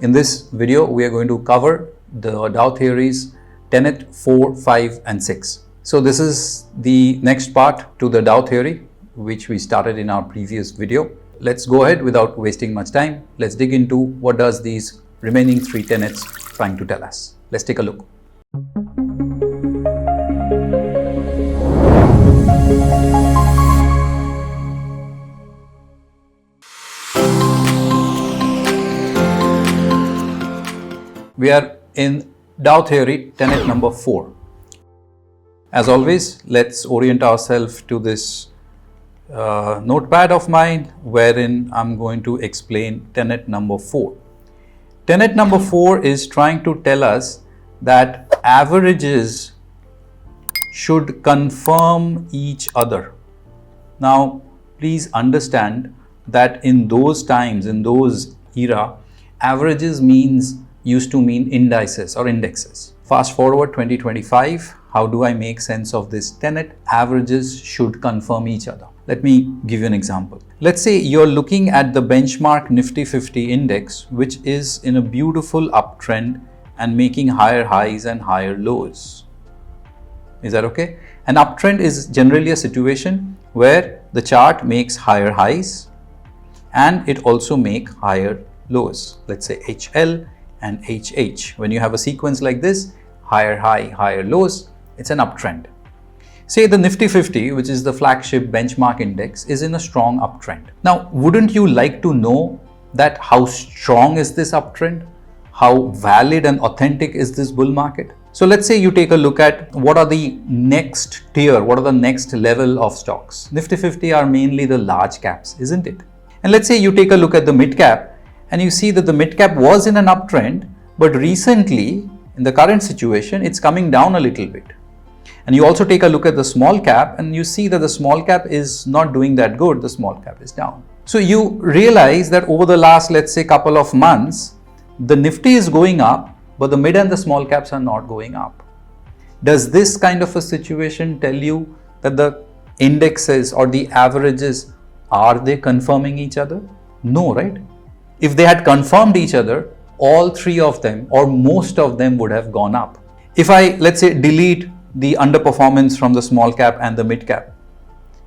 In this video, we are going to cover the Dow Theory's Tenet 4, 5 and 6. So this is the next part to the Dow Theory, which we started in our previous video. Let's go ahead without wasting much time. Let's dig into what does these remaining 3 tenets trying to tell us. Let's take a look. We are in Dow Theory, tenet number 4. As always, let's orient ourselves to this notepad of mine, wherein I'm going to explain tenet number 4. Tenet number 4 is trying to tell us that averages should confirm each other. Now, please understand that in those times, in those era, averages used to mean indices or indexes. Fast forward 2025, how do I make sense of this tenet? Averages should confirm each other. Let me give you an example. Let's say you're looking at the benchmark Nifty 50 index, which is in a beautiful uptrend and making higher highs and higher lows. Is that okay? An uptrend is generally a situation where the chart makes higher highs and it also makes higher lows. Let's say HL and HH. When you have a sequence like this, higher high, higher lows, it's an uptrend. Say the Nifty 50, which is the flagship benchmark index, is in a strong uptrend. Now, wouldn't you like to know that how strong is this uptrend? How valid and authentic is this bull market? So let's say you take a look at what are the next tier, what are the next level of stocks. Nifty 50 are mainly the large caps, isn't it? And let's say you take a look at the mid cap and you see that the mid cap was in an uptrend, but recently in the current situation, it's coming down a little bit. And you also take a look at the small cap and you see that the small cap is not doing that good. The small cap is down. So you realize that over the last, let's say, couple of months, the Nifty is going up, but the mid and the small caps are not going up. Does this kind of a situation tell you that the indexes or the averages, are they confirming each other? No, right? If they had confirmed each other, all 3 of them or most of them would have gone up. If I, let's say, delete the underperformance from the small cap and the mid cap,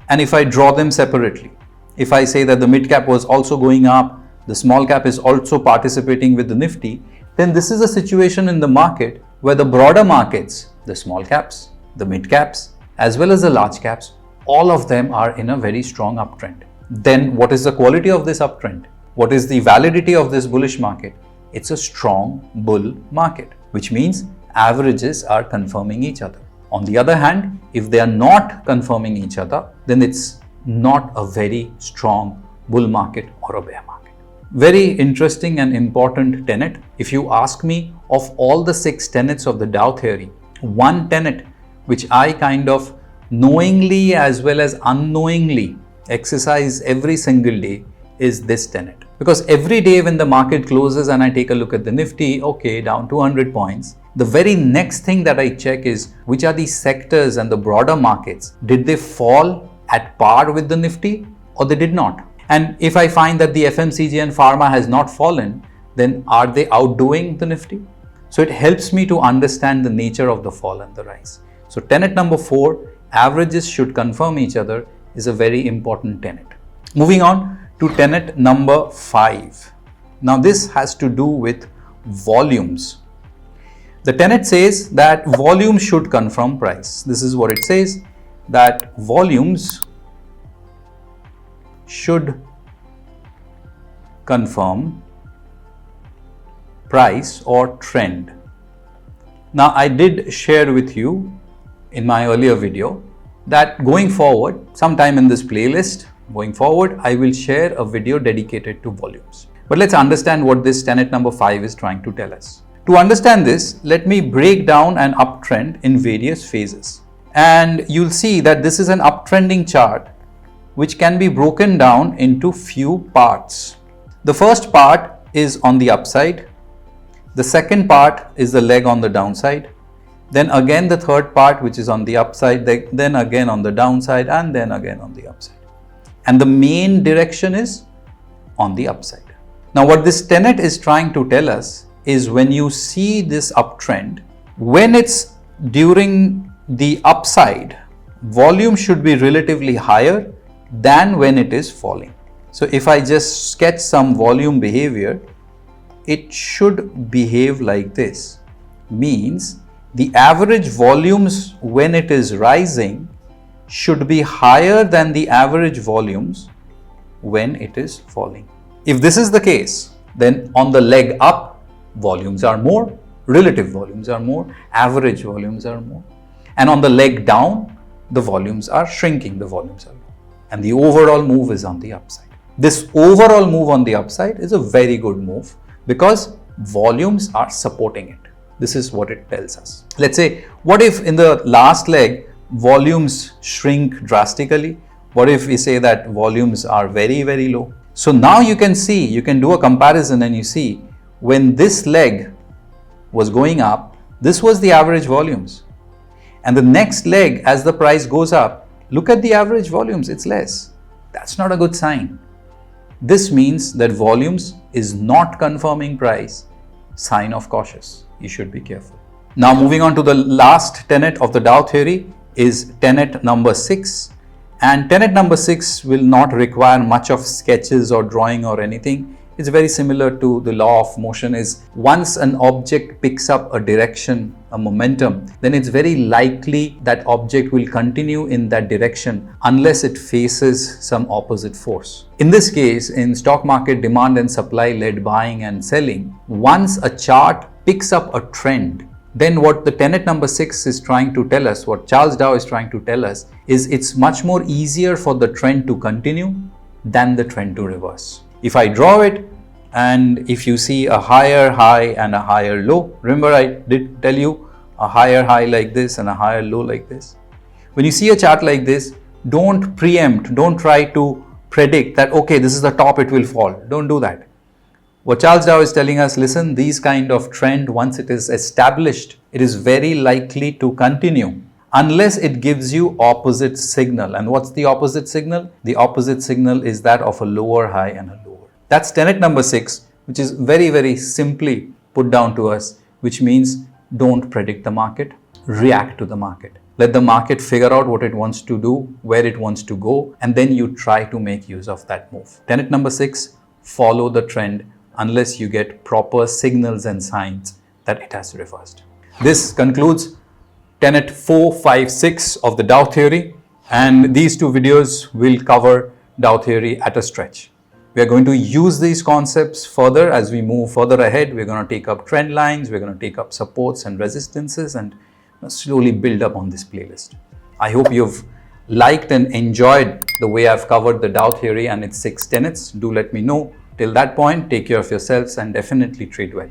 and if I draw them separately, if I say that the mid cap was also going up, the small cap is also participating with the Nifty, then this is a situation in the market where the broader markets, the small caps, the mid caps, as well as the large caps, all of them are in a very strong uptrend. Then what is the quality of this uptrend? What is the validity of this bullish market? It's a strong bull market, which means averages are confirming each other. On the other hand, if they are not confirming each other, then it's not a very strong bull market or a bear market. Very interesting and important tenet. If you ask me, of all the 6 tenets of the Dow Theory, one tenet which I kind of knowingly as well as unknowingly exercise every single day is this tenet. Because every day when the market closes and I take a look at the Nifty, okay, down 200 points, the very next thing that I check is which are the sectors and the broader markets. Did they fall at par with the Nifty or they did not? And if I find that the FMCG and pharma has not fallen, then are they outdoing the Nifty? So it helps me to understand the nature of the fall and the rise. So tenet number 4, averages should confirm each other, is a very important tenet. Moving on to tenet number 5. Now this has to do with volumes. The tenet says that volume should confirm price. This is what it says, that volumes should confirm price or trend. Now I did share with you in my earlier video that going forward, sometime in this playlist, going forward, I will share a video dedicated to volumes. But let's understand what this tenet number 5 is trying to tell us. To understand this, let me break down an uptrend in various phases. And you'll see that this is an uptrending chart which can be broken down into few parts. The first part is on the upside. The second part is the leg on the downside. Then again the third part, which is on the upside, then again on the downside, and then again on the upside. And the main direction is on the upside. Now what this tenet is trying to tell us is when you see this uptrend, when it's during the upside, volume should be relatively higher than when it is falling. So if I just sketch some volume behavior, it should behave like this. Means the average volumes when it is rising should be higher than the average volumes when it is falling. If this is the case, then on the leg up, volumes are more, relative volumes are more, average volumes are more. And on the leg down, the volumes are shrinking, the volumes are low. And the overall move is on the upside. This overall move on the upside is a very good move because volumes are supporting it. This is what it tells us. Let's say, what if in the last leg, volumes shrink drastically? What if we say that volumes are very, very low? So now you can see, you can do a comparison and you see when this leg was going up, this was the average volumes. And the next leg, as the price goes up, look at the average volumes, it's less. That's not a good sign. This means that volumes is not confirming price, sign of cautious. You should be careful. Now moving on to the last tenet of the Dow theory is tenet number 6. And tenet number 6 will not require much of sketches or drawing or anything. It's very similar to the law of motion. Is once an object picks up a direction, a momentum, then it's very likely that object will continue in that direction unless it faces some opposite force. In this case, in stock market demand and supply led buying and selling, once a chart picks up a trend, then what the tenet number 6 is trying to tell us, what Charles Dow is trying to tell us, is it's much more easier for the trend to continue than the trend to reverse. If I draw it, and if you see a higher high and a higher low, remember I did tell you a higher high like this and a higher low like this. When you see a chart like this, don't preempt, don't try to predict that, okay, this is the top, it will fall. Don't do that. What Charles Dow is telling us, listen, these kind of trend, once it is established, it is very likely to continue unless it gives you opposite signal. And what's the opposite signal? The opposite signal is that of a lower high and a lower. That's tenet number 6, which is very, very simply put down to us, which means don't predict the market, react to the market. Let the market figure out what it wants to do, where it wants to go, and then you try to make use of that move. Tenet number 6, follow the trend unless you get proper signals and signs that it has reversed. This concludes tenet 4, 5, 6 of the Dow theory, and these two videos will cover Dow theory at a stretch. We are going to use these concepts further as we move further ahead. We're going to take up trend lines, we're going to take up supports and resistances and slowly build up on this playlist. I hope you've liked and enjoyed the way I've covered the Dow theory and its 6 tenets. Do let me know. Till that point, take care of yourselves and definitely trade well.